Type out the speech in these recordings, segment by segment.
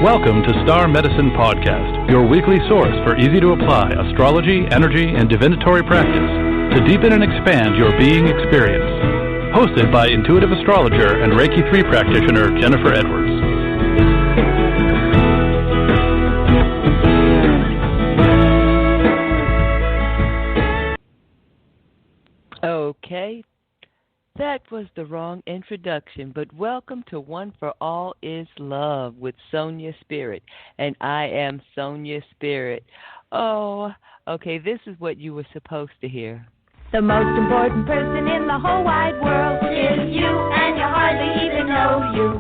Welcome to Star Medicine Podcast, your weekly source for easy-to-apply astrology, energy, and divinatory practice to deepen and expand your being experience. Hosted by intuitive astrologer and Reiki 3 practitioner Jennifer Edwards. Okay, that was the wrong introduction, but welcome to One for All is Love with Sonya Spirit, and I am Sonya Spirit. Oh, okay, this is what you were supposed to hear. The most important person in the whole wide world is you, and you hardly even know you.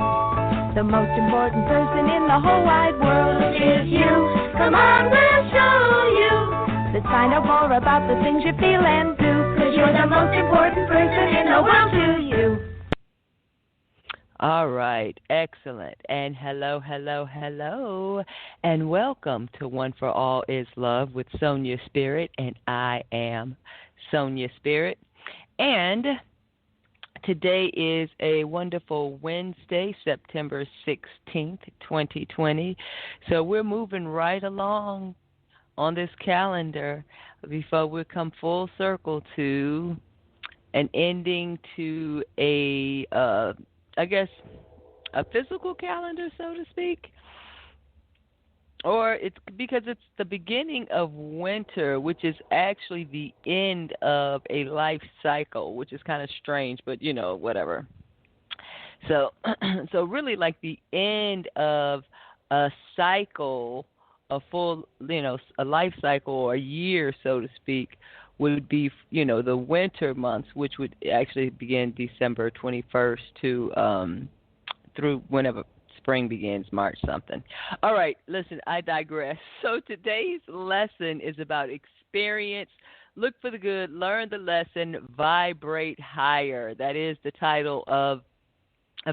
The most important person in the whole wide world is you. Come on, we'll show you. Let's find out more about the things you feel and do, 'cause you're the most important person in the world to you. All right, excellent. And hello, hello, hello, and welcome to One for All is Love with Sonya Spirit, and I am Sonya Spirit. And today is a wonderful Wednesday, September 16th, 2020. So we're moving right along on this calendar before we come full circle to an ending to a physical calendar, so to speak. Or it's because it's the beginning of winter, which is actually the end of a life cycle, which is kind of strange, but whatever. So really like the end of a cycle, a full, a life cycle or a year, so to speak, would be, the winter months, which would actually begin December 21st to through whenever spring begins, March something. All right, listen, I digress. So today's lesson is about experience. Look for the good, learn the lesson, vibrate higher. That is the title of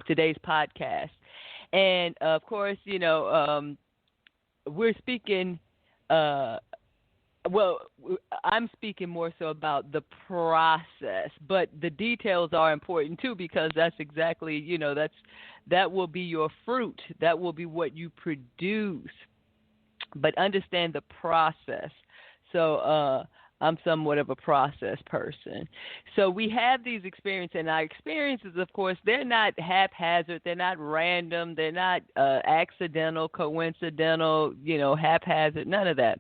today's podcast. And, of course, we're speaking, I'm speaking more so about the process, but the details are important too, because that's exactly, that will be your fruit. That will be what you produce. But understand the process. So I'm somewhat of a process person. So we have these experiences, and our experiences, of course, they're not haphazard. They're not random. They're not accidental, coincidental, haphazard, none of that.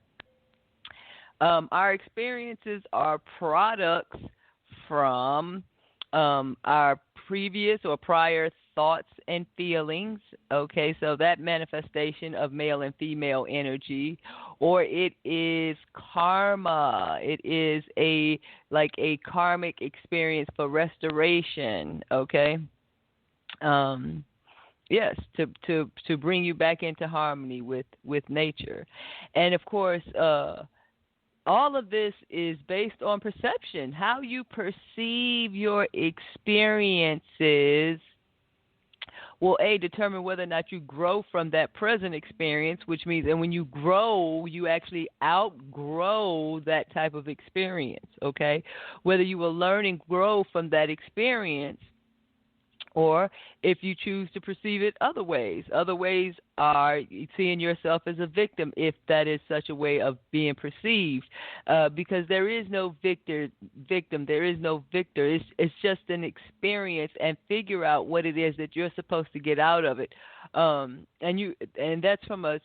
Our experiences are products from our previous or prior thoughts and feelings, okay, so that manifestation of male and female energy, or it is karma. It is a karmic experience for restoration, okay? Yes, to bring you back into harmony with nature. And of course, all of this is based on perception. How you perceive your experiences will, determine whether or not you grow from that present experience, which means, and when you grow, you actually outgrow that type of experience, okay? Whether you will learn and grow from that experience, or if you choose to perceive it other ways. Other ways are seeing yourself as a victim, if that is such a way of being perceived, because there is no victim. There is no victor. It's just an experience, and figure out what it is that you're supposed to get out of it. And that's from a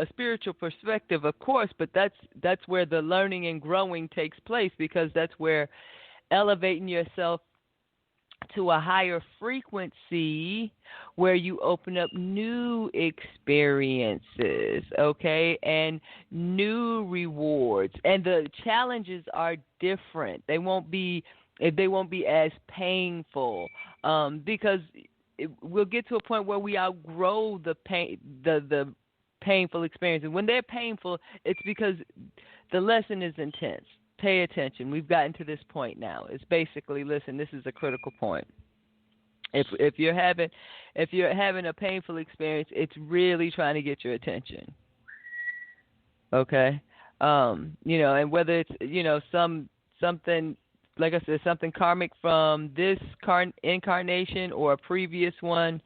spiritual perspective, of course, but that's where the learning and growing takes place, because that's where elevating yourself to a higher frequency, where you open up new experiences, okay, and new rewards. And the challenges are different. They won't be as painful, because we'll get to a point where we outgrow the painful experiences. When they're painful, it's because the lesson is intense. Pay attention. We've gotten to this point now. It's basically, listen, this is a critical point. If you're having a painful experience, it's really trying to get your attention. Okay? And whether it's something, like I said, something karmic from this incarnation or a previous one,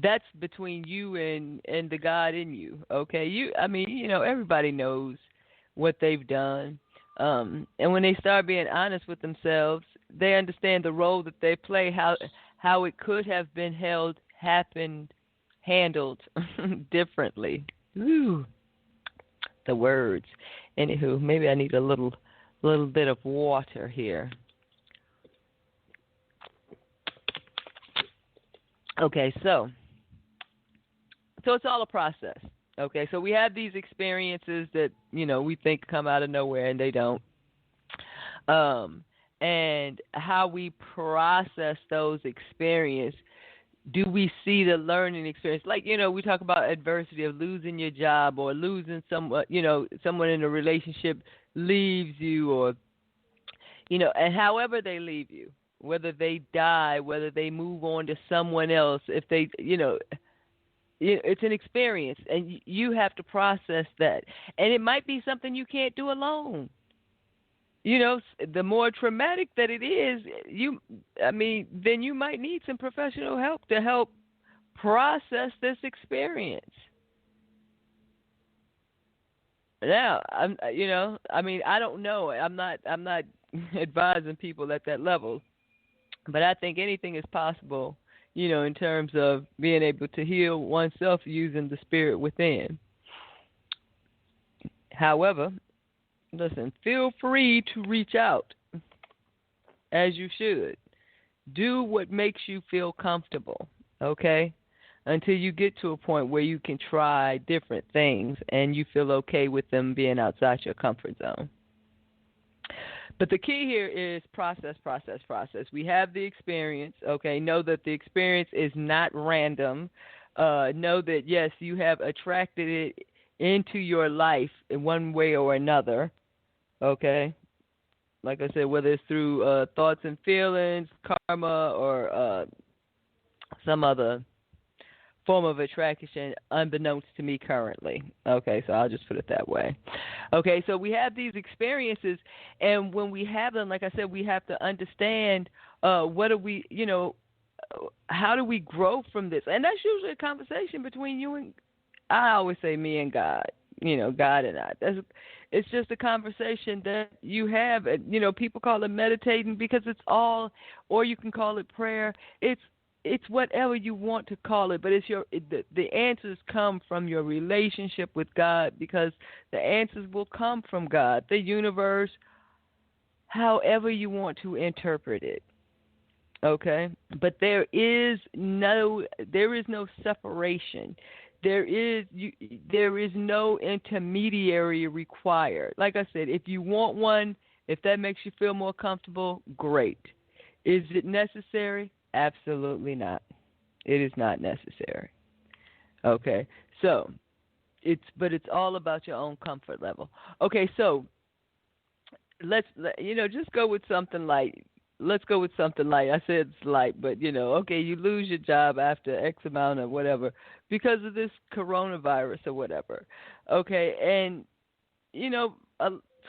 that's between you and the God in you. Okay, everybody knows what they've done, and when they start being honest with themselves, they understand the role that they play, how it could have been handled differently. Ooh, the words. Anywho, maybe I need a little bit of water here. Okay, so it's all a process. Okay, so we have these experiences that, we think come out of nowhere, and they don't. And how we process those experiences, do we see the learning experience? Like, we talk about adversity of losing your job or losing someone in a relationship leaves you, or, and however they leave you, whether they die, whether they move on to someone else, if they, it's an experience, and you have to process that. And it might be something you can't do alone. The more traumatic that it is, then you might need some professional help to help process this experience. Now, I don't know. I'm not advising people at that level, but I think anything is possible, in terms of being able to heal oneself using the spirit within. However, listen, feel free to reach out, as you should. Do what makes you feel comfortable, okay? Until you get to a point where you can try different things and you feel okay with them being outside your comfort zone. But the key here is process. We have the experience, okay? Know that the experience is not random. Know that, yes, you have attracted it into your life in one way or another, okay? Like I said, whether it's through thoughts and feelings, karma, or some other form of attraction unbeknownst to me currently. Okay, so I'll just put it that way. Okay, so we have these experiences, and when we have them, like I said, we have to understand what are we, how do we grow from this? And that's usually a conversation between you and, I always say me and God, God and I. It's just a conversation that you have. People call it meditating because it's all, or you can call it prayer. It's whatever you want to call it, but it's the answers come from your relationship with God, because the answers will come from God, the universe, however you want to interpret it. Okay? But there is no separation. There is no intermediary required. Like I said, if you want one, if that makes you feel more comfortable, great. Is it necessary? Absolutely not. It is not necessary. Okay, so it's all about your own comfort level. Okay, so let's just go with something light. Let's go with something light. I said it's light, but okay, you lose your job after X amount of whatever because of this coronavirus or whatever. Okay, and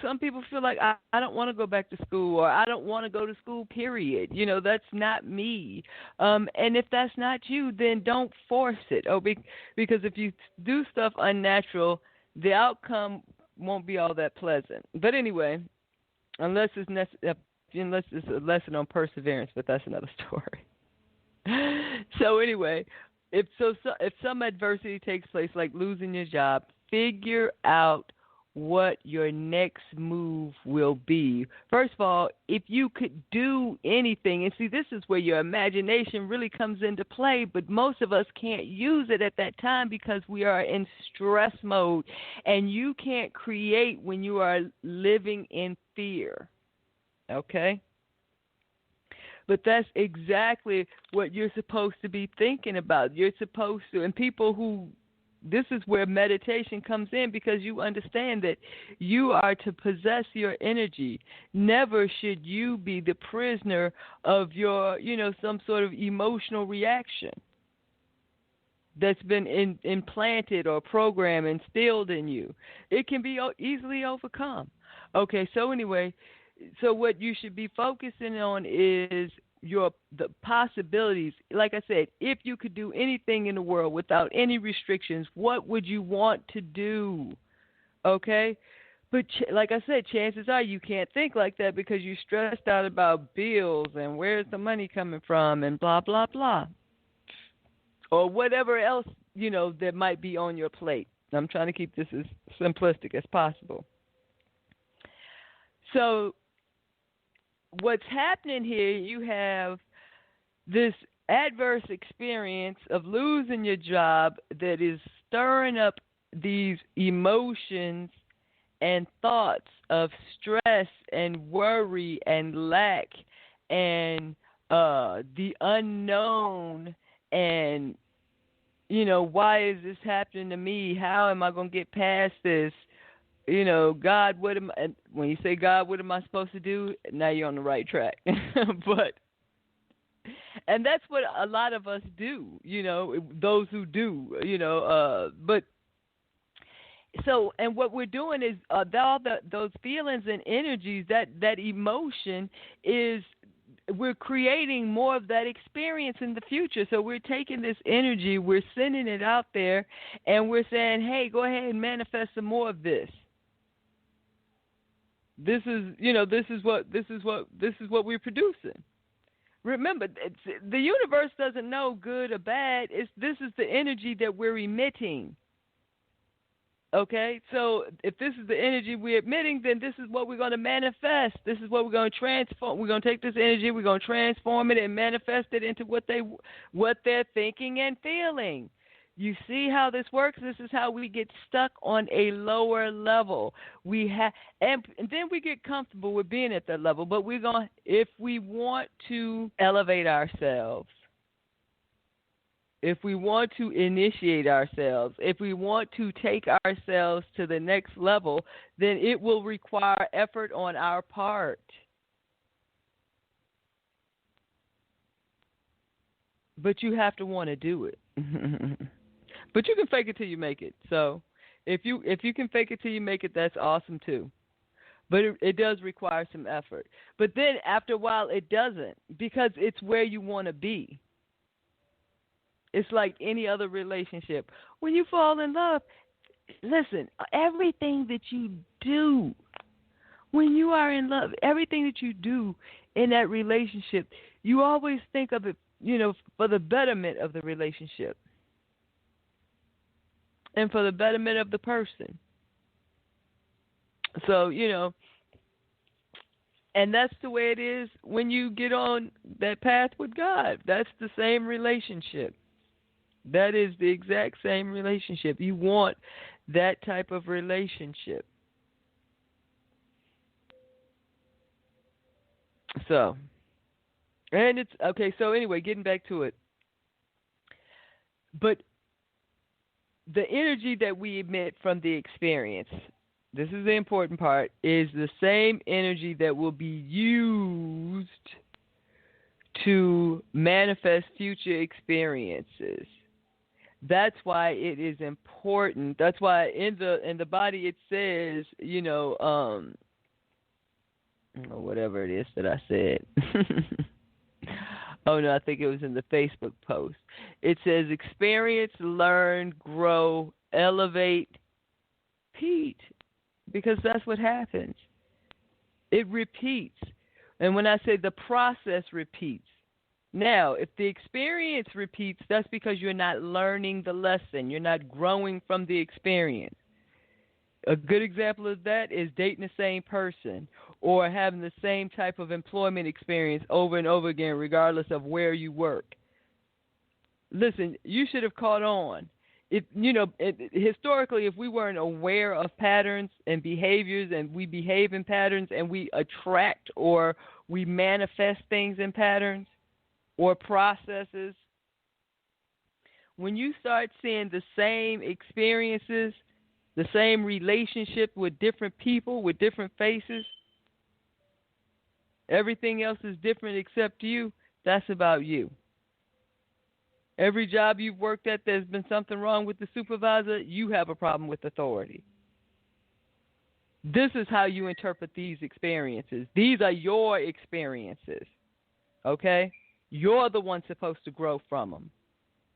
some people feel like I don't want to go back to school, or I don't want to go to school, period. That's not me. And if that's not you, then don't force it. Because if you do stuff unnatural, the outcome won't be all that pleasant. But anyway, unless it's a lesson on perseverance, but that's another story. So anyway, if some adversity takes place, like losing your job, figure out what your next move will be. First of all, if you could do anything, and see, this is where your imagination really comes into play, but most of us can't use it at that time because we are in stress mode, and you can't create when you are living in fear. Okay? But that's exactly what you're supposed to be thinking about. You're supposed to, and this is where meditation comes in, because you understand that you are to possess your energy. Never should you be the prisoner of your, some sort of emotional reaction that's been implanted or programmed, instilled in you. It can be easily overcome. Okay, so anyway, so what you should be focusing on is the possibilities. Like I said, if you could do anything in the world without any restrictions, what would you want to do? Okay? But like I said, chances are you can't think like that because you're stressed out about bills and where's the money coming from and blah, blah, blah. Or whatever else, that might be on your plate. I'm trying to keep this as simplistic as possible. So what's happening here, you have this adverse experience of losing your job that is stirring up these emotions and thoughts of stress and worry and lack and the unknown and, why is this happening to me? How am I going to get past this? God, what am I, when you say, God, what am I supposed to do? Now you're on the right track. And that's what a lot of us do, those who do, but so, and what we're doing is those feelings and energies, that emotion is, we're creating more of that experience in the future. So we're taking this energy, we're sending it out there, and we're saying, hey, go ahead and manifest some more of this. This is what we're producing. Remember, the universe doesn't know good or bad. This is the energy that we're emitting. Okay, so if this is the energy we're emitting, then this is what we're going to manifest. This is what we're going to transform. We're going to take this energy, we're going to transform it and manifest it into what they're thinking and feeling. You see how this works? This is how we get stuck on a lower level. And then we get comfortable with being at that level. But if we want to elevate ourselves, if we want to initiate ourselves, if we want to take ourselves to the next level, then it will require effort on our part. But you have to want to do it. But you can fake it till you make it. So if you can fake it till you make it, that's awesome too. But it does require some effort. But then after a while, it doesn't, because it's where you want to be. It's like any other relationship. When you fall in love, listen, everything that you do, when you are in love, everything that you do in that relationship, you always think of it, for the betterment of the relationship and for the betterment of the person. So, and that's the way it is when you get on that path with God. That's the same relationship. That is the exact same relationship. You want that type of relationship. So, and it's, okay, so anyway, getting back to it. But the energy that we emit from the experience, this is the important part, is the same energy that will be used to manifest future experiences. That's why it is important. That's why in the body it says, whatever it is that I said. Oh, no, I think it was in the Facebook post. It says experience, learn, grow, elevate, repeat. Because that's what happens. It repeats. And when I say the process repeats. Now, if the experience repeats, that's because you're not learning the lesson. You're not growing from the experience. A good example of that is dating the same person or having the same type of employment experience over and over again, regardless of where you work. Listen, you should have caught on. Historically, if we weren't aware of patterns and behaviors and we behave in patterns and we attract or we manifest things in patterns or processes, when you start seeing the same experiences, the same relationship with different people, with different faces, everything else is different except you, that's about you. Every job you've worked at, there's been something wrong with the supervisor, you have a problem with authority. This is how you interpret these experiences. These are your experiences. Okay? You're the one supposed to grow from them.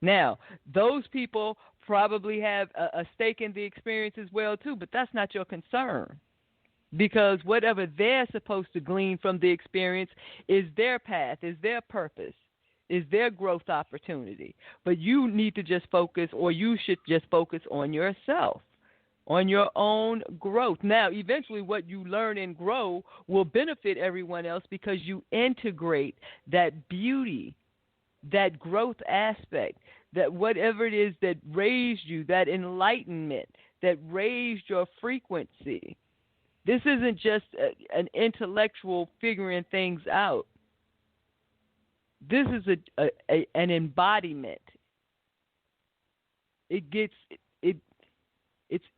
Now, those people probably have a stake in the experience as well, too, but that's not your concern. Because whatever they're supposed to glean from the experience is their path, is their purpose, is their growth opportunity. But you need to just focus, or you should just focus on yourself, on your own growth. Now, eventually what you learn and grow will benefit everyone else because you integrate that beauty, that growth aspect, that whatever it is that raised you, that enlightenment, that raised your frequency. This isn't just an intellectual figuring things out. This is an embodiment. It's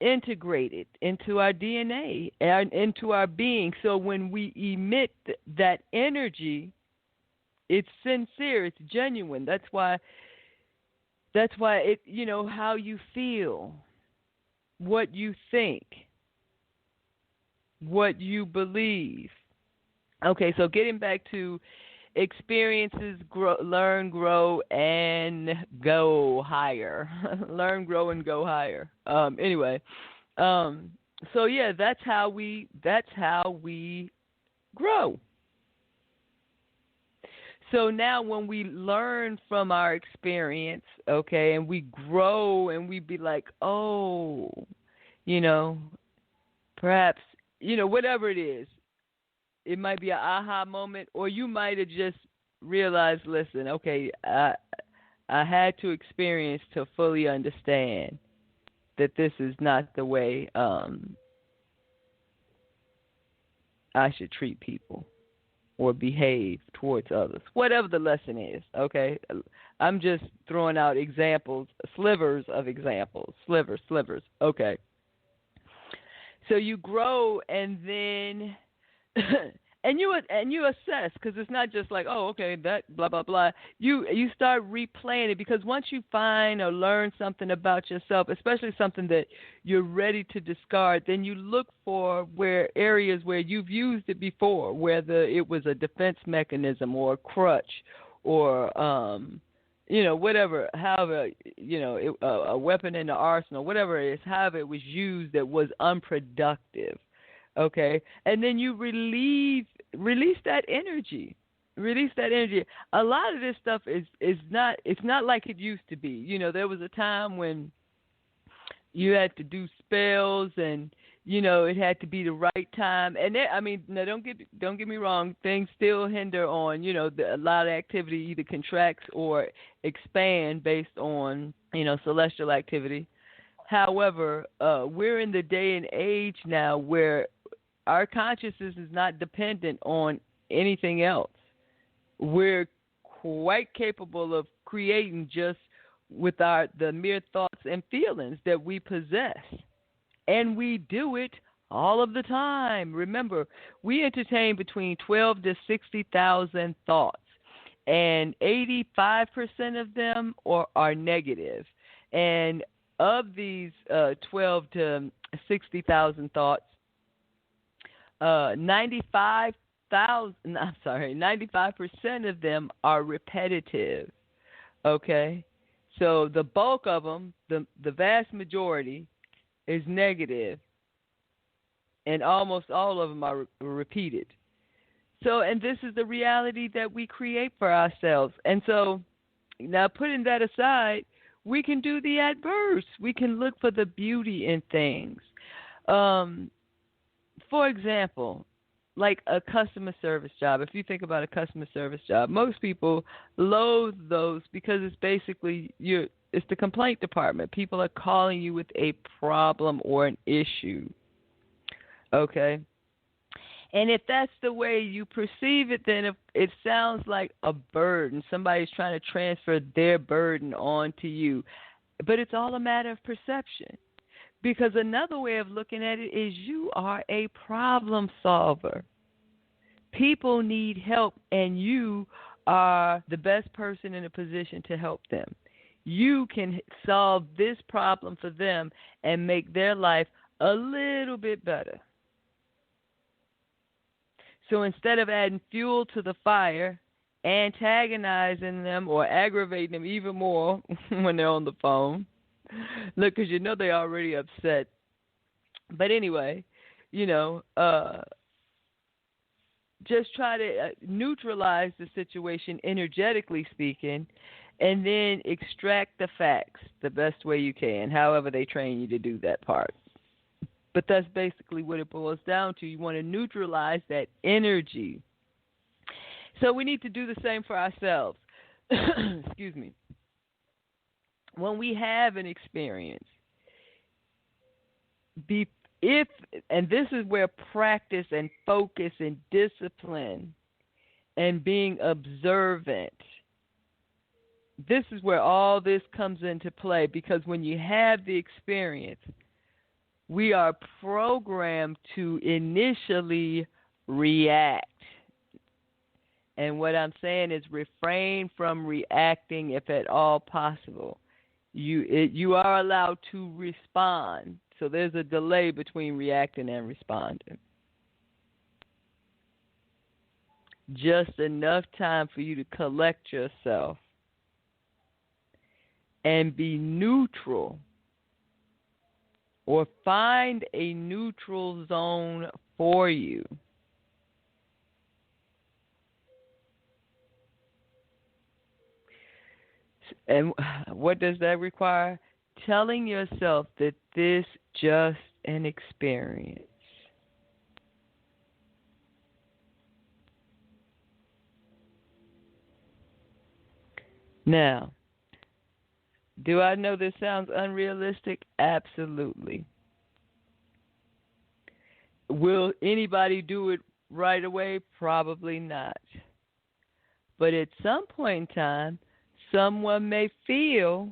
integrated into our DNA and into our being. So when we emit that energy, it's sincere, it's genuine. That's why it, how you feel, what you think, what you believe. Okay, so getting back to experiences, learn, grow, and go higher. Learn, grow, and go higher. Anyway, so yeah, that's how we grow. So now when we learn from our experience, okay, and we grow and we be like, oh, perhaps, whatever it is, it might be an aha moment, or you might have just realized, listen, okay, I had to experience to fully understand that this is not the way I should treat people or behave towards others, whatever the lesson is, okay? I'm just throwing out examples, slivers of examples, slivers, okay? So you grow and then and you assess, because it's not just like, oh, okay, that blah blah blah. You start replaying it, because once you find or learn something about yourself, especially something that you're ready to discard, then you look for areas where you've used it before, whether it was a defense mechanism or a crutch or whatever, however, a weapon in the arsenal, whatever it is, however it was used that was unproductive. Okay, and then you release that energy. Release that energy. A lot of this stuff is not like it used to be. There was a time when you had to do spells, and it had to be the right time. And now don't get me wrong. Things still hinder on a lot of activity either contracts or expand based on celestial activity. However, we're in the day and age now where our consciousness is not dependent on anything else. We're quite capable of creating just with the mere thoughts and feelings that we possess. And we do it all of the time. Remember, we entertain between 12 to 60,000 thoughts, and 85% of them are negative. And of these 12 to 60,000 thoughts, 95% of them are repetitive. Okay, so the bulk of them, the vast majority, is negative, and almost all of them are repeated. So, and this is the reality that we create for ourselves. And so, now putting that aside, we can do the adverse. We can look for the beauty in things. For example, like a customer service job. If you think about a customer service job, most people loathe those because it's basically it's the complaint department. People are calling you with a problem or an issue. Okay? And if that's the way you perceive it, then it sounds like a burden. Somebody's trying to transfer their burden onto you. But it's all a matter of perception. Because another way of looking at it is you are a problem solver. People need help, and you are the best person in a position to help them. You can solve this problem for them and make their life a little bit better. So instead of adding fuel to the fire antagonizing them or aggravating them even more when they're on the phone. Look, because you know they're already upset. But anyway, just try to neutralize the situation, energetically speaking, and then extract the facts the best way you can, however they train you to do that part. But that's basically what it boils down to. You want to neutralize that energy. So we need to do the same for ourselves. Excuse me. When we have an experience, and this is where practice and focus and discipline and being observant, this is where all this comes into play, because when you have the experience, we are programmed to initially react. And what I'm saying is refrain from reacting if at all possible. You are allowed to respond. So there's a delay between reacting and responding. Just enough time for you to collect yourself and be neutral, or find a neutral zone for you. And what does that require? Telling yourself that this just an experience. Now, do I know this sounds unrealistic? Absolutely. Will anybody do it right away? Probably not. But at some point in time, someone may feel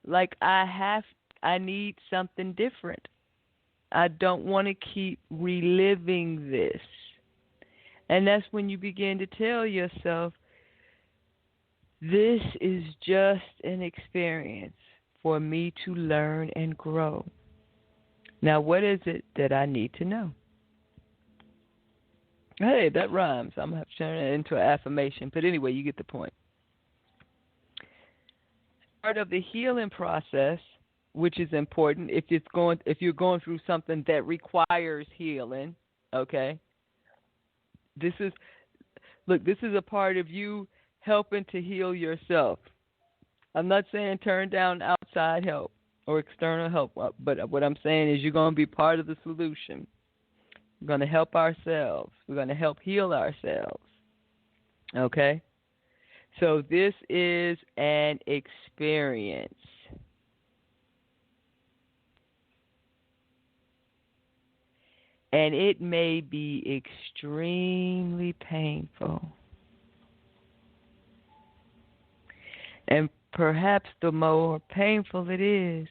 like I need something different. I don't want to keep reliving this. And that's when you begin to tell yourself, this is just an experience for me to learn and grow. Now, what is it that I need to know? Hey, that rhymes. I'm going to have to turn it into an affirmation. But anyway, you get the point. Part of the healing process, which is important if you're going through something that requires healing, okay? This is a part of you helping to heal yourself. I'm not saying turn down outside help or external help, but what I'm saying is you're going to be part of the solution. We're going to help ourselves. We're going to help heal ourselves. Okay? So this is an experience. And it may be extremely painful. And perhaps the more painful it is,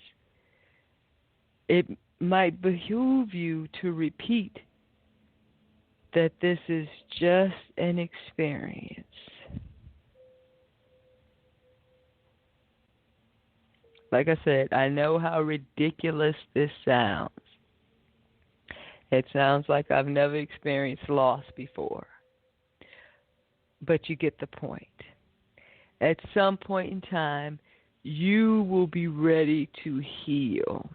it might behoove you to repeat that this is just an experience. Like I said, I know how ridiculous this sounds. It sounds like I've never experienced loss before. But you get the point. At some point in time, you will be ready to heal.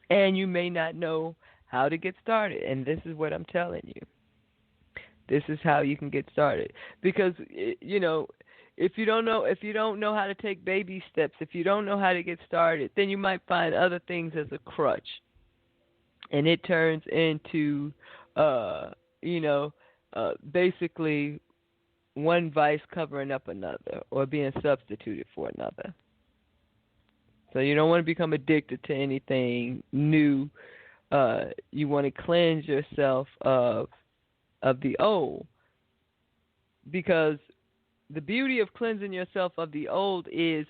And you may not know how to get started. And this is what I'm telling you. This is how you can get started. Because, if you don't know how to take baby steps, if you don't know how to get started, then you might find other things as a crutch. And it turns into, basically one vice covering up another or being substituted for another. So you don't want to become addicted to anything new. You want to cleanse yourself of the old. Because the beauty of cleansing yourself of the old is,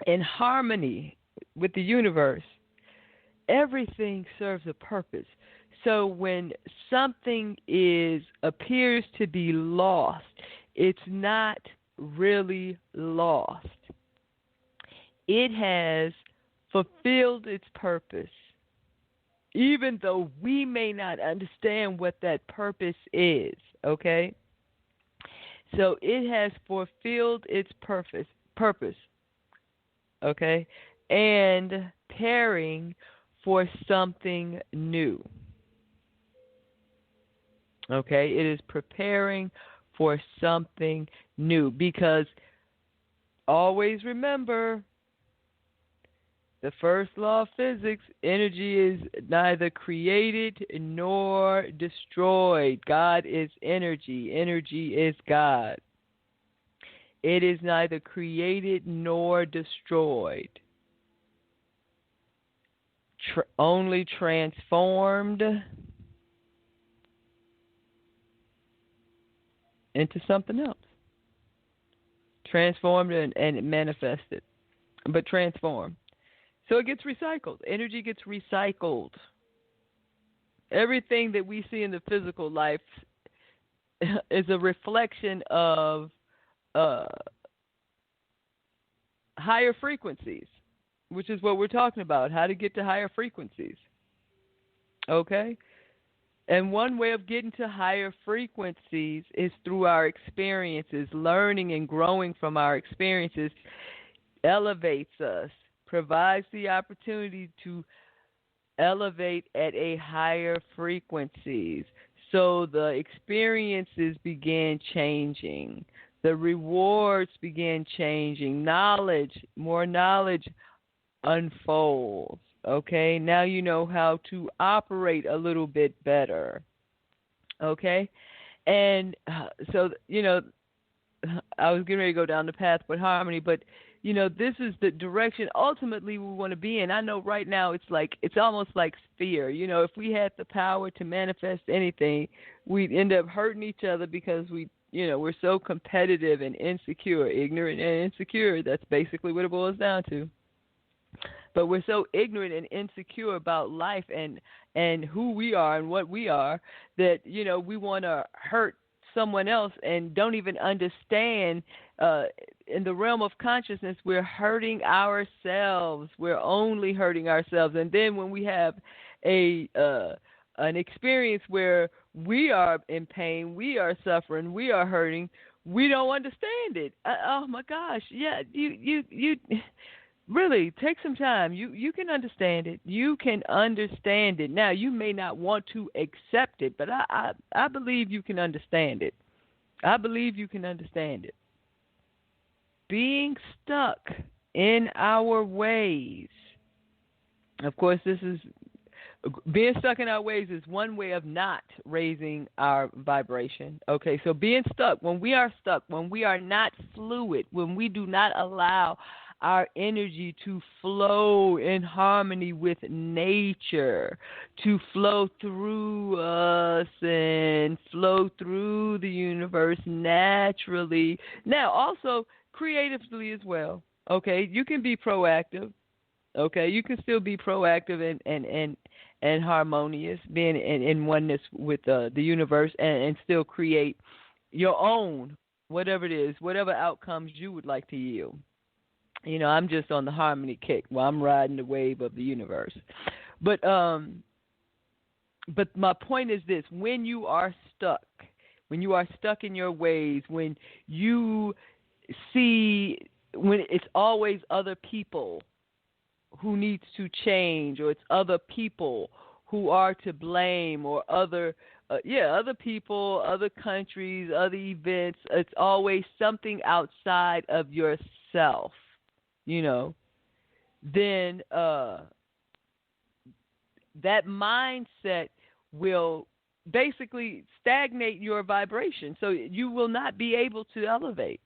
in harmony with the universe, everything serves a purpose. So when something appears to be lost, it's not really lost. It has fulfilled its purpose even though we may not understand what that purpose is, okay? So it has fulfilled its purpose, okay? And preparing for something new. Okay? It is preparing for something new, because always remember, the first law of physics, energy is neither created nor destroyed. God is energy. Energy is God. It is neither created nor destroyed. Only transformed into something else. Transformed and manifested, but transformed. So it gets recycled. Energy gets recycled. Everything that we see in the physical life is a reflection of higher frequencies, which is what we're talking about, how to get to higher frequencies. Okay? And one way of getting to higher frequencies is through our experiences. Learning and growing from our experiences elevates us, provides the opportunity to elevate at a higher frequencies. So the experiences began changing. The rewards began changing. More knowledge unfolds. Okay, now you know how to operate a little bit better. Okay, and so, I was getting ready to go down the path with harmony, but this is the direction ultimately we want to be in. I know right now it's almost like fear. If we had the power to manifest anything, we'd end up hurting each other because we're so competitive and insecure, ignorant and insecure. That's basically what it boils down to. But we're so ignorant and insecure about life and who we are and what we are that, we want to hurt someone else and don't even understand in the realm of consciousness, we're hurting ourselves. We're only hurting ourselves. And then when we have an experience where we are in pain, we are suffering, we are hurting, we don't understand it. Oh my gosh. Yeah, you really, take some time. You can understand it. You can understand it. Now, you may not want to accept it, but I believe you can understand it. I believe you can understand it. Being stuck in our ways. Of course, being stuck in our ways is one way of not raising our vibration. Okay, so being stuck, when we are not fluid, when we do not allow our energy to flow in harmony with nature, to flow through us and flow through the universe naturally. Now, also creatively as well. Okay, you can be proactive. Okay, you can still be proactive and harmonious, being in oneness with the universe, and still create your own, whatever it is, whatever outcomes you would like to yield. I'm just on the harmony kick while I'm riding the wave of the universe. But my point is this: when you are stuck in your ways, when it's always other people who needs to change, or it's other people who are to blame, or other people, other countries, other events. It's always something outside of yourself. Then that mindset will basically stagnate your vibration. So you will not be able to elevate.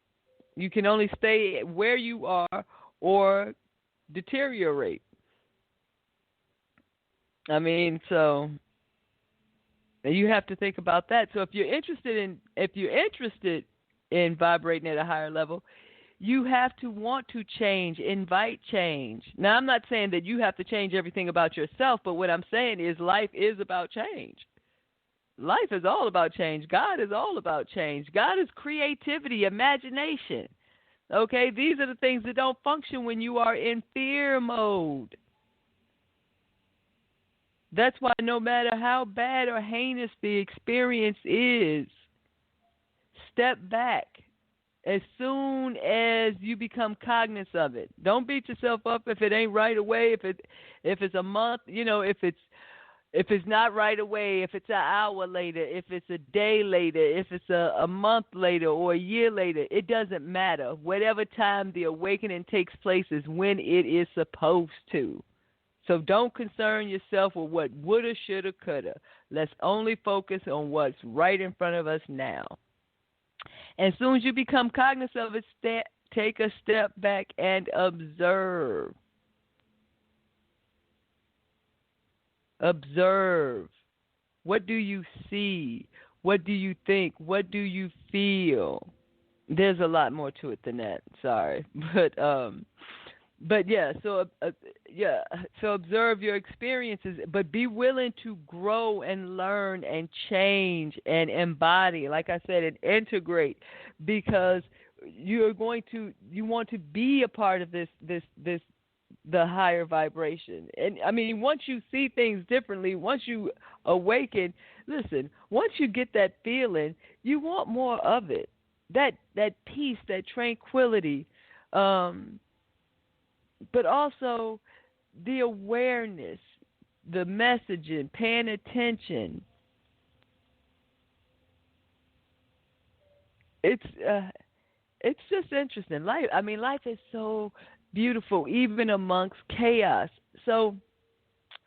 You can only stay where you are or deteriorate. So you have to think about that. So if you're interested in vibrating at a higher level, you have to want to change, invite change. Now, I'm not saying that you have to change everything about yourself, but what I'm saying is life is about change. Life is all about change. God is all about change. God is creativity, imagination. Okay, these are the things that don't function when you are in fear mode. That's why no matter how bad or heinous the experience is, step back as soon as you become cognizant of it. Don't beat yourself up if it ain't right away. If it's a month, if it's not right away, if it's an hour later, if it's a day later, if it's a month later or a year later, it doesn't matter. Whatever time the awakening takes place is when it is supposed to. So don't concern yourself with what woulda, shoulda, coulda. Let's only focus on what's right in front of us now. As soon as you become cognizant of it, take a step back and observe. Observe. What do you see? What do you think? What do you feel? There's a lot more to it than that. Sorry, but yeah. So observe your experiences, but be willing to grow and learn and change and embody, like I said, and integrate, because you want to be a part of this the higher vibration. And I mean, once you see things differently, once you awaken, listen, once you get that feeling, you want more of it. That peace, that tranquility, but also the awareness, the messaging, paying attention. It's just interesting. Life is so beautiful, even amongst chaos. So,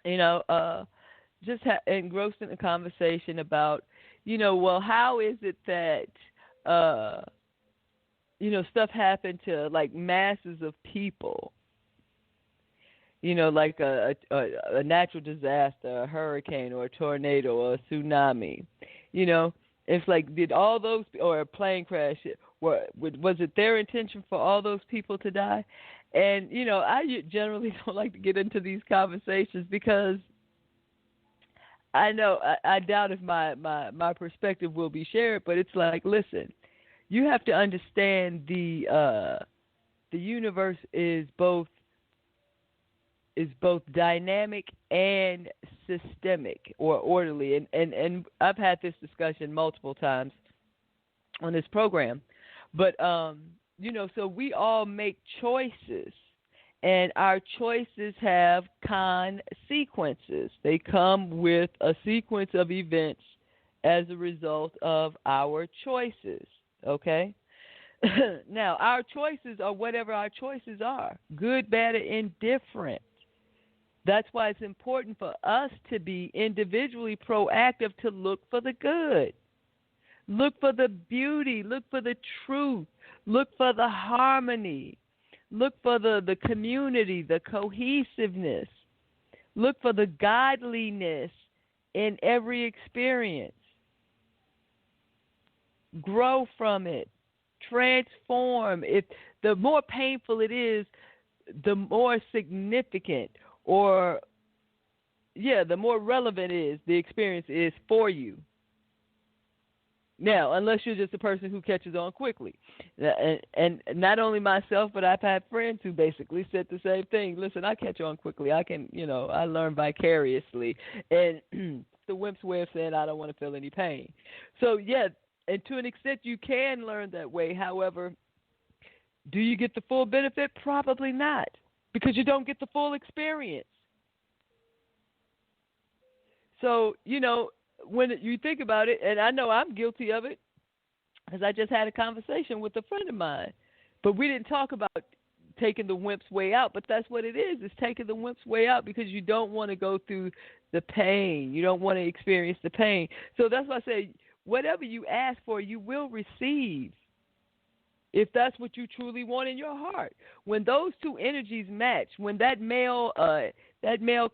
just engrossed in a conversation about, well, how is it that, stuff happened to like masses of people, like a natural disaster, a hurricane or a tornado or a tsunami, it's like, did all those, or a plane crash, was it their intention for all those people to die? And, I generally don't like to get into these conversations because I know, I doubt if my perspective will be shared, but it's like, listen, you have to understand the universe is both dynamic and systemic or orderly. And I've had this discussion multiple times on this program. But, so we all make choices, and our choices have consequences. They come with a sequence of events as a result of our choices, okay? Now, our choices are whatever our choices are, good, bad, or indifferent. That's why it's important for us to be individually proactive to look for the good. Look for the beauty. Look for the truth. Look for the harmony. Look for the community, the cohesiveness. Look for the godliness in every experience. Grow from it. Transform. The more painful it is, the more significant the more relevant the experience is for you. Now, unless you're just a person who catches on quickly. And not only myself, but I've had friends who basically said the same thing. Listen, I catch on quickly. I can, I learn vicariously. And the wimp's way of saying I don't want to feel any pain. So, yeah, and to an extent you can learn that way. However, do you get the full benefit? Probably not, because you don't get the full experience. So, when you think about it, and I know I'm guilty of it, because I just had a conversation with a friend of mine, but we didn't talk about taking the wimp's way out, but that's what it is. It's taking the wimp's way out because you don't want to go through the pain. You don't want to experience the pain. So that's why I say whatever you ask for, you will receive, if that's what you truly want in your heart. When those two energies match, when that male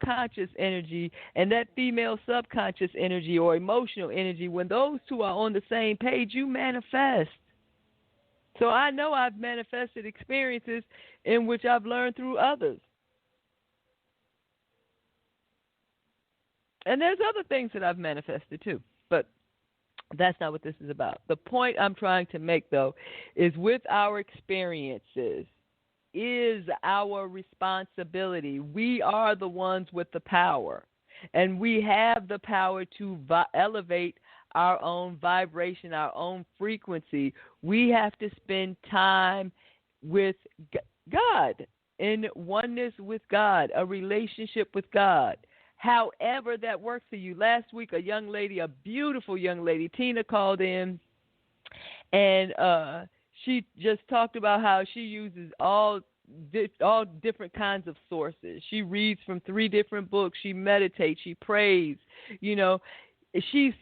conscious energy and that female subconscious energy or emotional energy, when those two are on the same page, you manifest. So I know I've manifested experiences in which I've learned through others. And there's other things that I've manifested too, but that's not what this is about. The point I'm trying to make, though, is with our experiences is our responsibility. We are the ones with the power. And we have the power to elevate our own vibration, our own frequency. We have to spend time with God, in oneness with God, a relationship with God. However that works for you. Last week, a young lady, a beautiful young lady, Tina, called in, and she just talked about how she uses all different kinds of sources. She reads from 3 different books. She meditates. She prays. You know, she's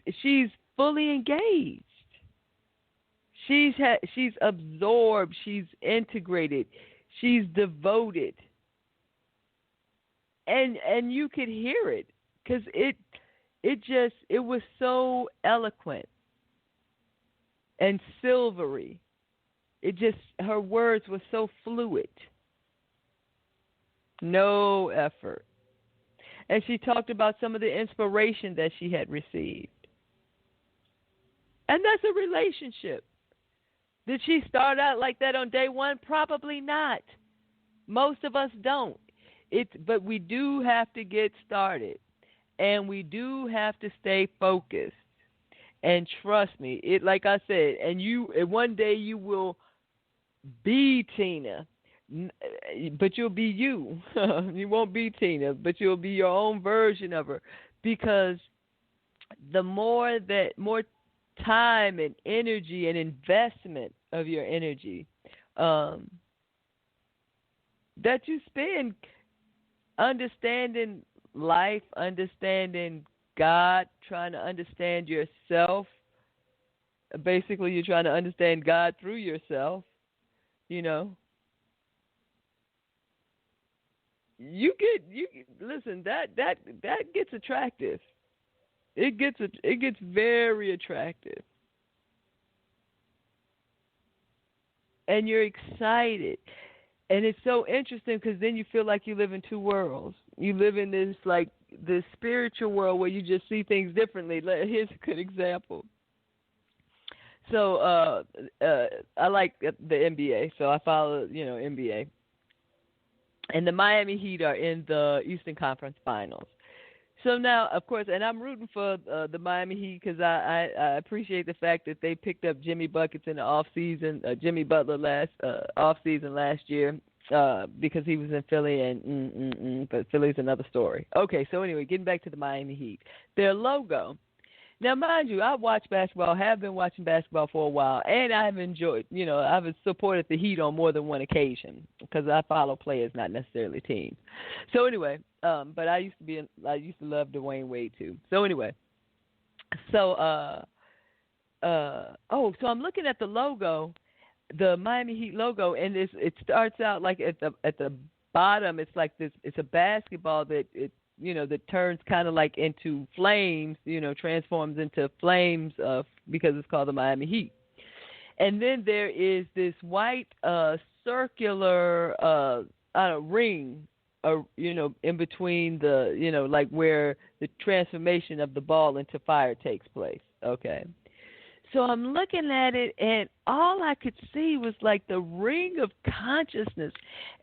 fully engaged. She's absorbed. She's integrated. She's devoted. And you could hear it because it was so eloquent and silvery. Her words were so fluid. No effort. And she talked about some of the inspiration that she had received. And that's a relationship. Did she start out like that on day one? Probably not. Most of us don't. But we do have to get started. And we do have to stay focused. And trust me, like I said, and one day you will be Tina, but you'll be you. You won't be Tina, but you'll be your own version of her, because the more time and energy and investment of your energy that you spend understanding life, understanding God, trying to understand yourself. Basically, you're trying to understand God through yourself. You know, listen. That gets attractive. It gets very attractive, and you're excited, and it's so interesting because then you feel like you live in 2 worlds. You live in this spiritual world where you just see things differently. Here's a good example. So I like the NBA, so I follow, NBA. And the Miami Heat are in the Eastern Conference Finals. So now, of course, and I'm rooting for the Miami Heat because I appreciate the fact that they picked up Jimmy Buckets in the off-season, Jimmy Butler off-season last year because he was in Philly, but Philly's another story. Okay, so anyway, getting back to the Miami Heat. Their logo. Now, mind you, I watch basketball, have been watching basketball for a while, and I've enjoyed, I've supported the Heat on more than one occasion because I follow players, not necessarily teams. So anyway, but I used to love Dwayne Wade too. So anyway, so I'm looking at the logo, the Miami Heat logo, and it starts out like at the bottom, it's like this. It's a basketball that that turns kind of like into flames, transforms into flames because it's called the Miami Heat. And then there is this white circular ring, in between the, like where the transformation of the ball into fire takes place. Okay. So I'm looking at it, and all I could see was like the ring of consciousness.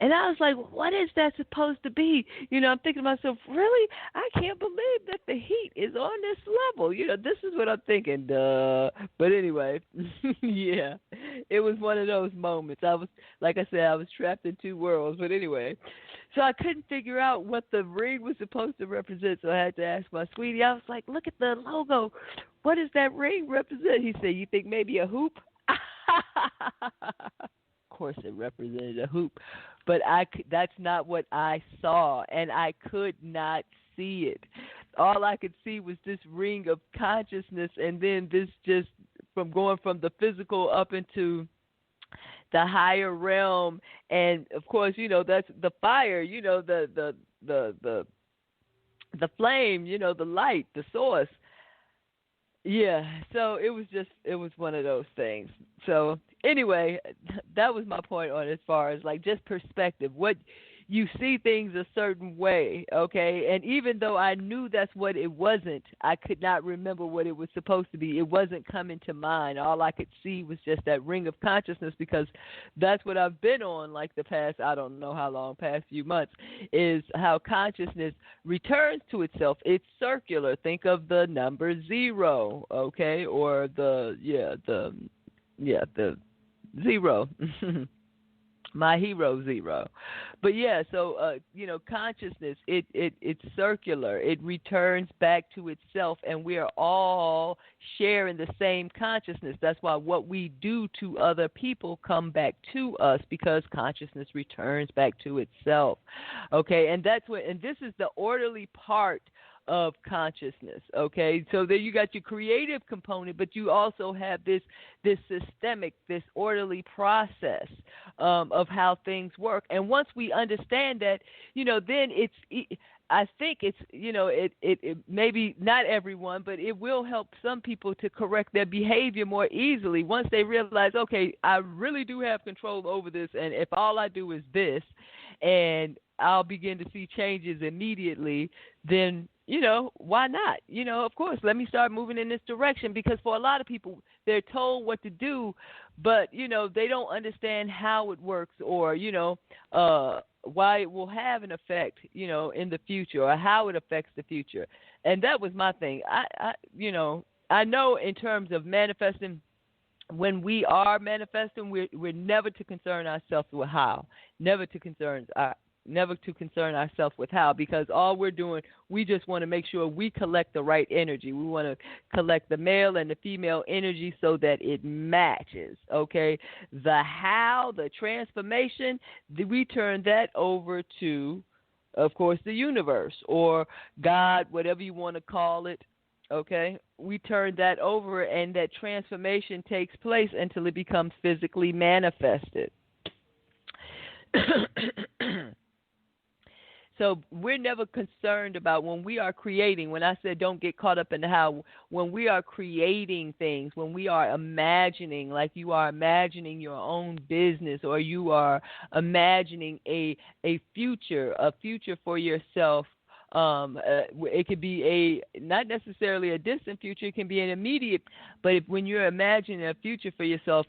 And I was like, what is that supposed to be? I'm thinking to myself, really? I can't believe that the Heat is on this level. This is what I'm thinking. Duh. But anyway, yeah, it was one of those moments. I was trapped in 2 worlds. But anyway, so I couldn't figure out what the ring was supposed to represent. So I had to ask my sweetie. I was like, look at the logo. What does that ring represent? He said, you think maybe a hoop? Of course it represented a hoop. But that's not what I saw, and I could not see it. All I could see was this ring of consciousness, and then this just from going from the physical up into the higher realm. And, of course, that's the fire, the flame, the light, the source. Yeah, so it was one of those things. So anyway, that was my point on as far as like just perspective. What you see things a certain way, okay? And even though I knew that's what it wasn't, I could not remember what it was supposed to be. It wasn't coming to mind. All I could see was just that ring of consciousness, because that's what I've been on like the past, I don't know how long, past few months, is how consciousness returns to itself. It's circular. Think of the number 0, okay? Or the zero. My hero, 0. But yeah, so consciousness, it's circular. It returns back to itself, and we are all sharing the same consciousness. That's why what we do to other people come back to us, because consciousness returns back to itself. Okay, and this is the orderly part of consciousness, okay? So there you got your creative component, but you also have this systemic, this orderly process of how things work. And once we understand that, then I think it's, it maybe not everyone, but it will help some people to correct their behavior more easily once they realize, okay, I really do have control over this, and if all I do is this, and I'll begin to see changes immediately, then, why not? Of course, let me start moving in this direction, because for a lot of people, they're told what to do, but, they don't understand how it works, or, why it will have an effect, in the future, or how it affects the future. And that was my thing. I know in terms of manifesting, when we are manifesting, we're never to concern ourselves with how, never to concern ourselves with how, because all we're doing, we just want to make sure we collect the right energy. We want to collect the male and the female energy so that it matches, okay? The how, the transformation, we turn that over to, of course, the universe or God, whatever you want to call it, okay? We turn that over, and that transformation takes place until it becomes physically manifested. So we're never concerned about when we are creating. When I said don't get caught up in the how, when we are creating things, when we are imagining, like you are imagining your own business, or you are imagining a future for yourself. It could be not necessarily a distant future. It can be an immediate. But when you're imagining a future for yourself,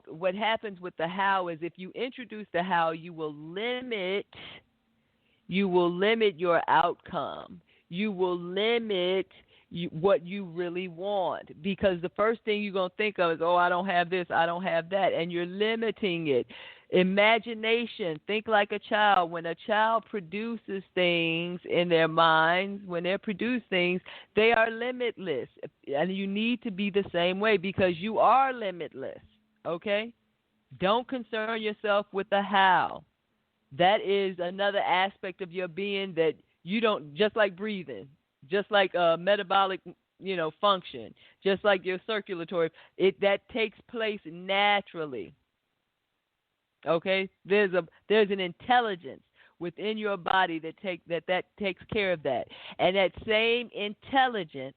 what happens with the how is, if you introduce the how, you will limit your outcome. You will limit what you really want, because the first thing you're going to think of is, oh, I don't have this, I don't have that, and you're limiting it. Imagination, think like a child. When a child produces things in their minds, when they produce things, they are limitless. And you need to be the same way, because you are limitless, okay? Don't concern yourself with the how. That is another aspect of your being that you don't, just like breathing, just like metabolic, function, just like your circulatory, that takes place naturally. Okay? There's an intelligence within your body that takes care of that. And that same intelligence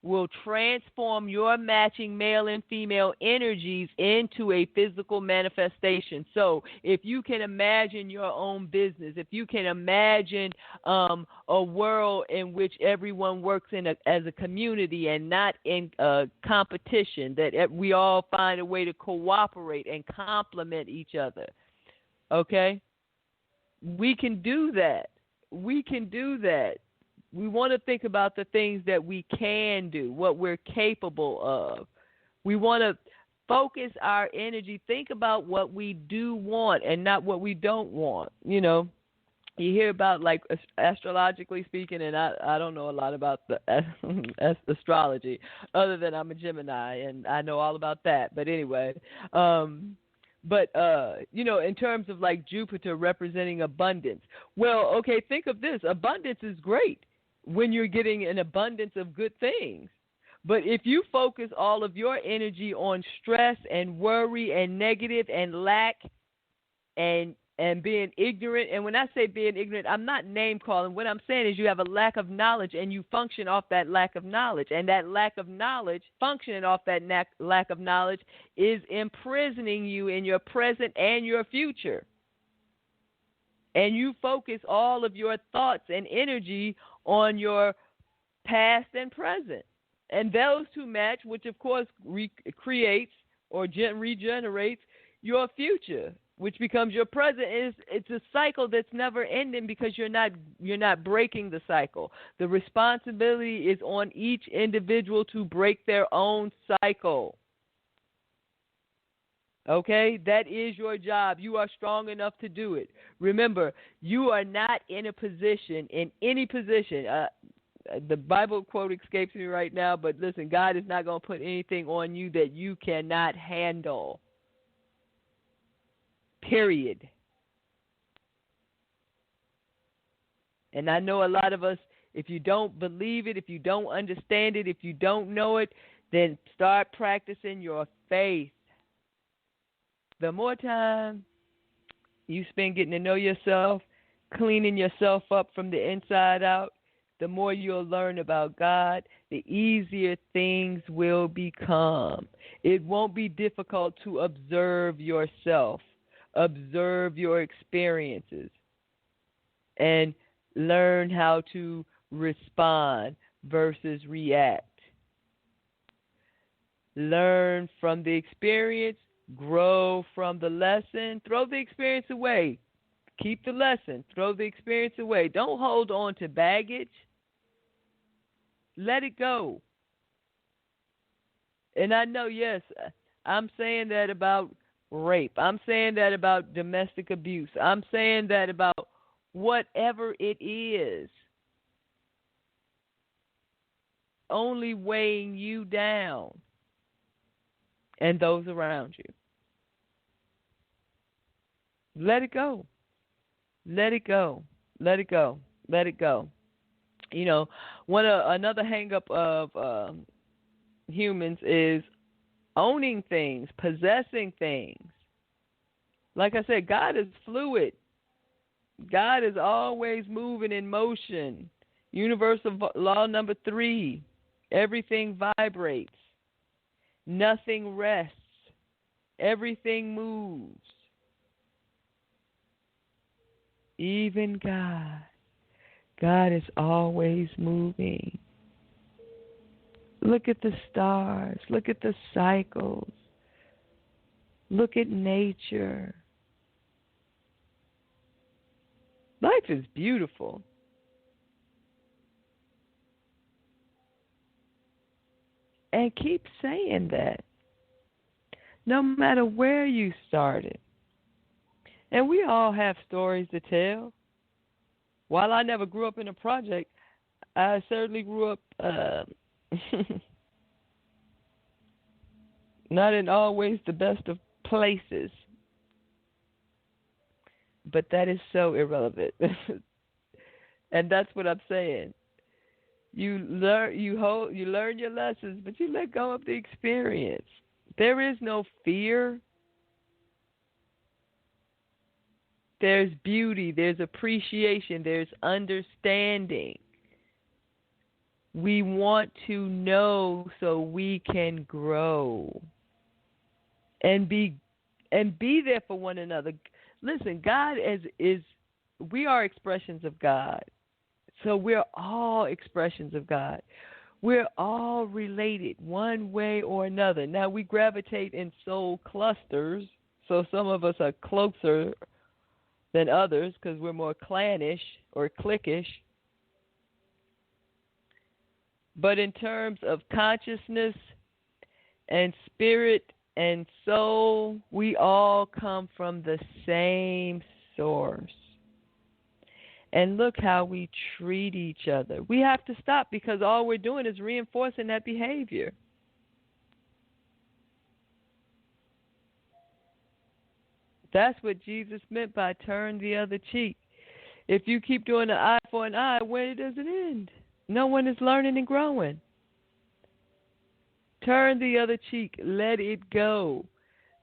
will transform your matching male and female energies into a physical manifestation. So if you can imagine your own business, if you can imagine a world in which everyone works as a community and not in competition, that we all find a way to cooperate and complement each other, okay? We can do that. We can do that. We want to think about the things that we can do, what we're capable of. We want to focus our energy, think about what we do want and not what we don't want. You hear about, like, astrologically speaking, and I don't know a lot about the astrology, other than I'm a Gemini, and I know all about that. But anyway, in terms of, like, Jupiter representing abundance, well, okay, think of this. Abundance is great when you're getting an abundance of good things. But if you focus all of your energy on stress and worry and negative and lack and being ignorant, and when I say being ignorant, I'm not name calling. What I'm saying is you have a lack of knowledge, and you function off that lack of knowledge. And that lack of knowledge, functioning off that lack of knowledge, is imprisoning you in your present and your future. and you focus all of your thoughts and energy on your past and present. And those two match, which of course creates or regenerates your future, which becomes your present. It's a cycle that's never ending because you're not breaking the cycle. The responsibility is on each individual to break their own cycle. Okay? That is your job. You are strong enough to do it. Remember, you are not in any position. The Bible quote escapes me right now, but listen, God is not going to put anything on you that you cannot handle. Period. And I know a lot of us, if you don't believe it, if you don't understand it, if you don't know it, then start practicing your faith. The more time you spend getting to know yourself, cleaning yourself up from the inside out, the more you'll learn about God, the easier things will become. It won't be difficult to observe yourself, observe your experiences, and learn how to respond versus react. Learn from the experience, grow from the lesson, throw the experience away. Keep the lesson, throw the experience away. Don't hold on to baggage. Let it go. And I know, yes, I'm saying that about rape. I'm saying that about domestic abuse. I'm saying that about whatever it is. Only weighing you down and those around you. Let it go. Let it go. Let it go. Let it go. You know, another hang-up of humans is owning things, possessing things. Like I said, God is fluid. God is always moving in motion. Universal law number 3, everything vibrates. Nothing rests. Everything moves. Even God. God is always moving. Look at the stars. Look at the cycles. Look at nature. Life is beautiful. And keep saying that. No matter where you started. And we all have stories to tell. While I never grew up in a project, I certainly grew up not in always the best of places. But that is so irrelevant. And that's what I'm saying. You learn your lessons, but you let go of the experience. There is no fear. There's beauty, there's appreciation, there's understanding. We want to know so we can grow and be there for one another. Listen, God is we are expressions of God. So we're all expressions of God. We're all related one way or another. Now we gravitate in soul clusters, so some of us are closer than others because we're more clannish or cliquish. But in terms of consciousness and spirit and soul, we all come from the same source. And look how we treat each other. We have to stop because all we're doing is reinforcing that behavior. That's what Jesus meant by turn the other cheek. If you keep doing an eye for an eye, where does it end? No one is learning and growing. Turn the other cheek. Let it go.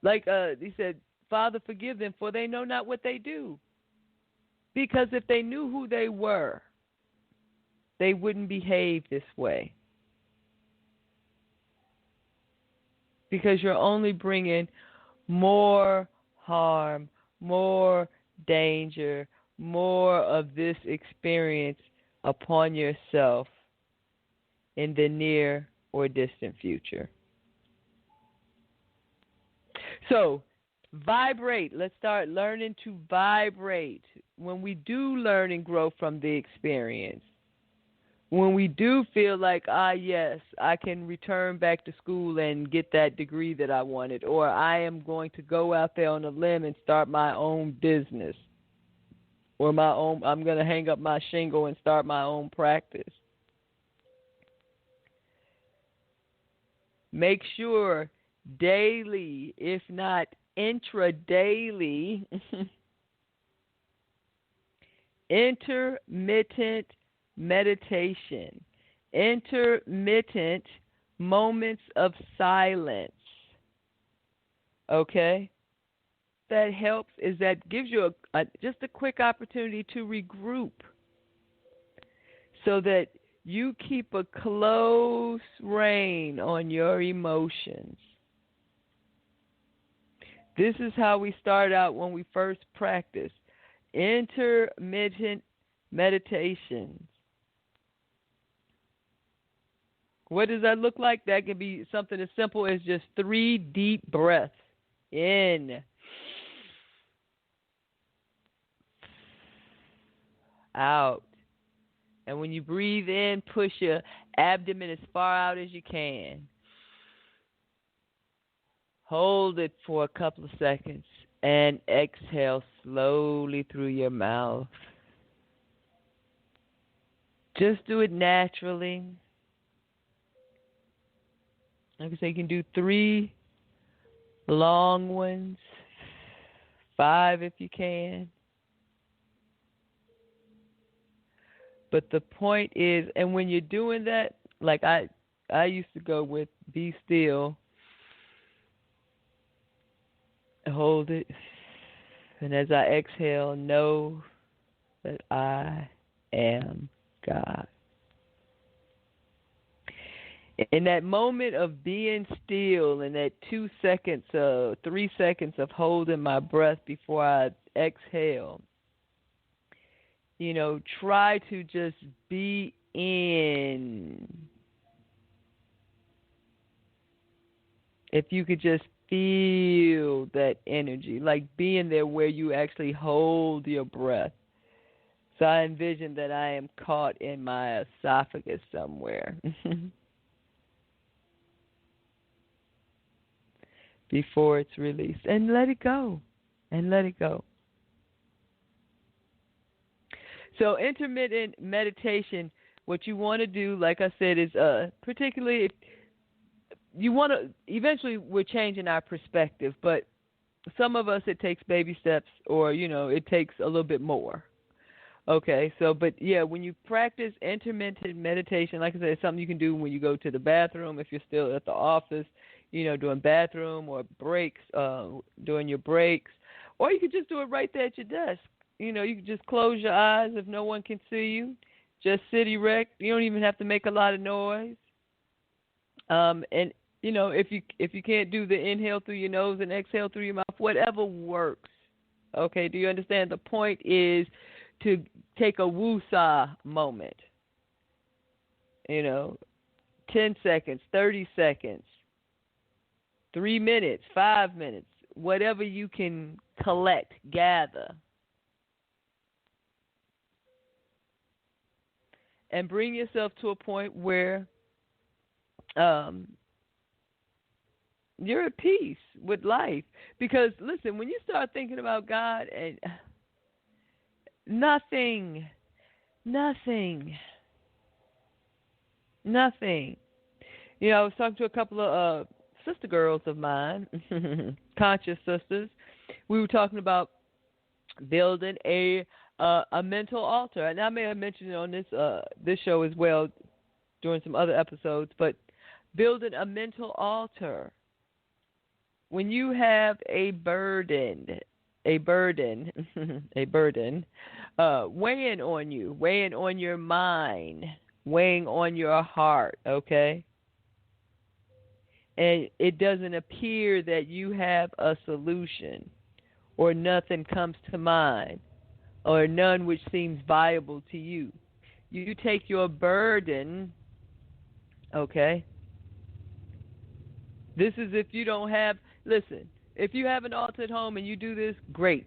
Like he said, Father, forgive them, for they know not what they do. Because if they knew who they were, they wouldn't behave this way. Because you're only bringing more harm, more danger, more of this experience upon yourself in the near or distant future. So, vibrate. Let's start learning to vibrate. When we do learn and grow from the experience, when we do feel like, yes, I can return back to school and get that degree that I wanted, or I am going to go out there on a limb and start my own business, or I'm going to hang up my shingle and start my own practice. Make sure daily, if not intra-daily, intermittent meditation, intermittent moments of silence, okay? That helps, is that gives you just a quick opportunity to regroup so that you keep a close rein on your emotions. This is how we start out when we first practice intermittent meditations. What does that look like? That can be something as simple as just 3 deep breaths. In. Out. And when you breathe in, push your abdomen as far out as you can. Hold it for a couple of seconds and exhale slowly through your mouth. Just do it naturally. Like I say, you can do 3 long ones, 5 if you can. But the point is, and when you're doing that, like I used to go with be still, hold it, and as I exhale, know that I am God. In that moment of being still, in that 2 seconds, 3 seconds of holding my breath before I exhale, try to just be in. If you could just feel that energy, like being there where you actually hold your breath. So I envision that I am caught in my esophagus somewhere. Before it's released. And let it go. And let it go. So intermittent meditation, what you want to do, like I said, is particularly if you want to, eventually we're changing our perspective, but some of us it takes baby steps or, it takes a little bit more. Okay, so, but yeah, when you practice intermittent meditation, like I said, it's something you can do when you go to the bathroom, if you're still at the office, doing bathroom or breaks, doing your breaks, or you could just do it right there at your desk. You can just close your eyes if no one can see you. Just sit erect. You don't even have to make a lot of noise. And if you can't do the inhale through your nose and exhale through your mouth, whatever works. Okay, do you understand? The point is to take a woo-saw moment. 10 seconds, 30 seconds, 3 minutes, 5 minutes, whatever you can collect, gather. And bring yourself to a point where you're at peace with life. Because, listen, when you start thinking about God, and nothing. I was talking to a couple of sister girls of mine, conscious sisters. We were talking about building a mental altar, and I may have mentioned it on this show as well during some other episodes. But building a mental altar, when you have a burden, weighing on you, weighing on your mind, weighing on your heart, okay? And it doesn't appear that you have a solution or nothing comes to mind. or none which seems viable to you. You take your burden, okay? This is if you don't have, listen, if you have an altar at home and you do this, great.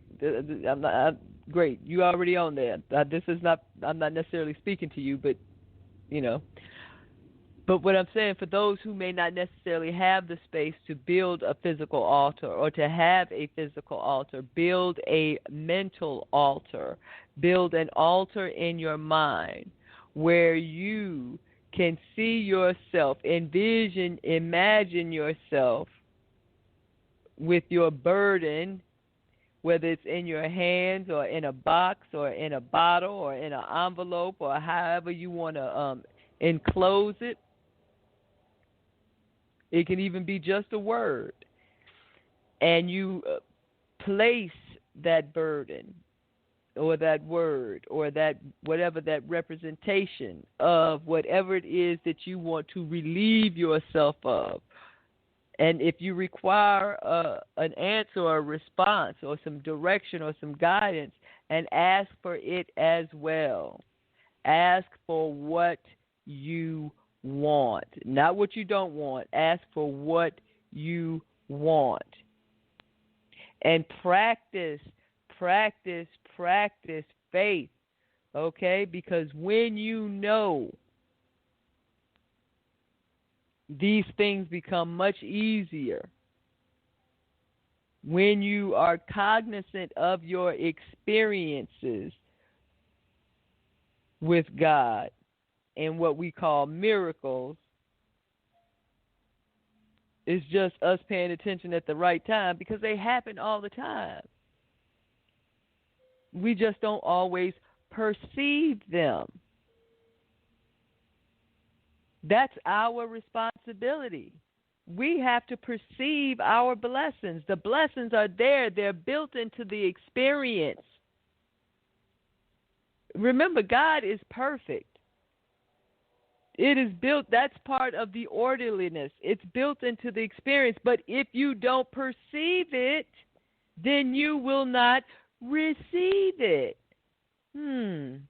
Great. You already on there. This is not, I'm not necessarily speaking to you, but, you know. But what I'm saying, for those who may not necessarily have the space to build a physical altar or to have a physical altar, build a mental altar. Build an altar in your mind where you can see yourself, imagine yourself with your burden, whether it's in your hands or in a box or in a bottle or in an envelope or however you want to enclose it. It can even be just a word. And you place that burden or that word or that whatever that representation of whatever it is that you want to relieve yourself of. And if you require an answer or a response or some direction or some guidance, and ask for it as well. Ask for what you want, not what you don't want. Ask for what you want. And practice faith, okay? Because when you know, these things become much easier. When you are cognizant of your experiences with God and what we call miracles, it's just us paying attention at the right time, because they happen all the time. We just don't always perceive them. That's our responsibility. We have to perceive our blessings. The blessings are there. They're built into the experience. Remember, God is perfect. It is built, that's part of the orderliness. It's built into the experience. But if you don't perceive it, then you will not receive it. And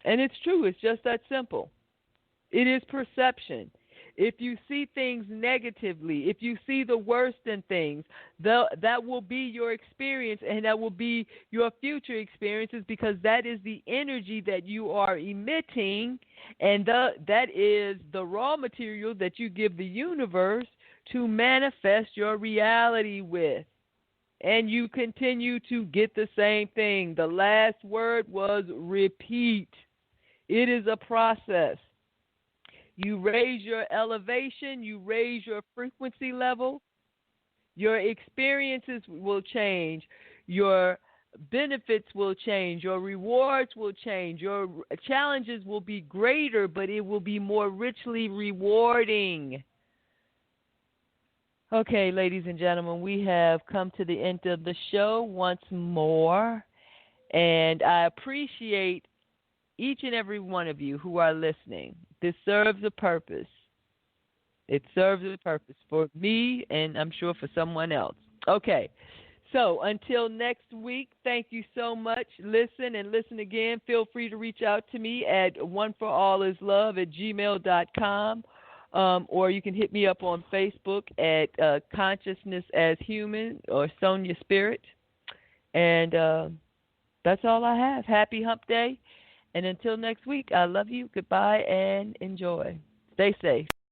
it's true. It's just that simple. It is perception. If you see things negatively, if you see the worst in things, that will be your experience, and that will be your future experiences, because that is the energy that you are emitting, and that is the raw material that you give the universe to manifest your reality with. And you continue to get the same thing. The last word was repeat. It is a process. You raise your elevation, you raise your frequency level, your experiences will change, your benefits will change, your rewards will change, your challenges will be greater, but it will be more richly rewarding. Okay, ladies and gentlemen, we have come to the end of the show once more, and I appreciate each and every one of you who are listening. This serves a purpose. It serves a purpose for me, and I'm sure for someone else. Okay, so until next week, thank you so much. Listen and listen again. Feel free to reach out to me at oneforallislove@gmail.com, or you can hit me up on Facebook at Consciousness as Human or Sonya Spirit. And that's all I have. Happy Hump Day. And until next week, I love you. Goodbye and enjoy. Stay safe.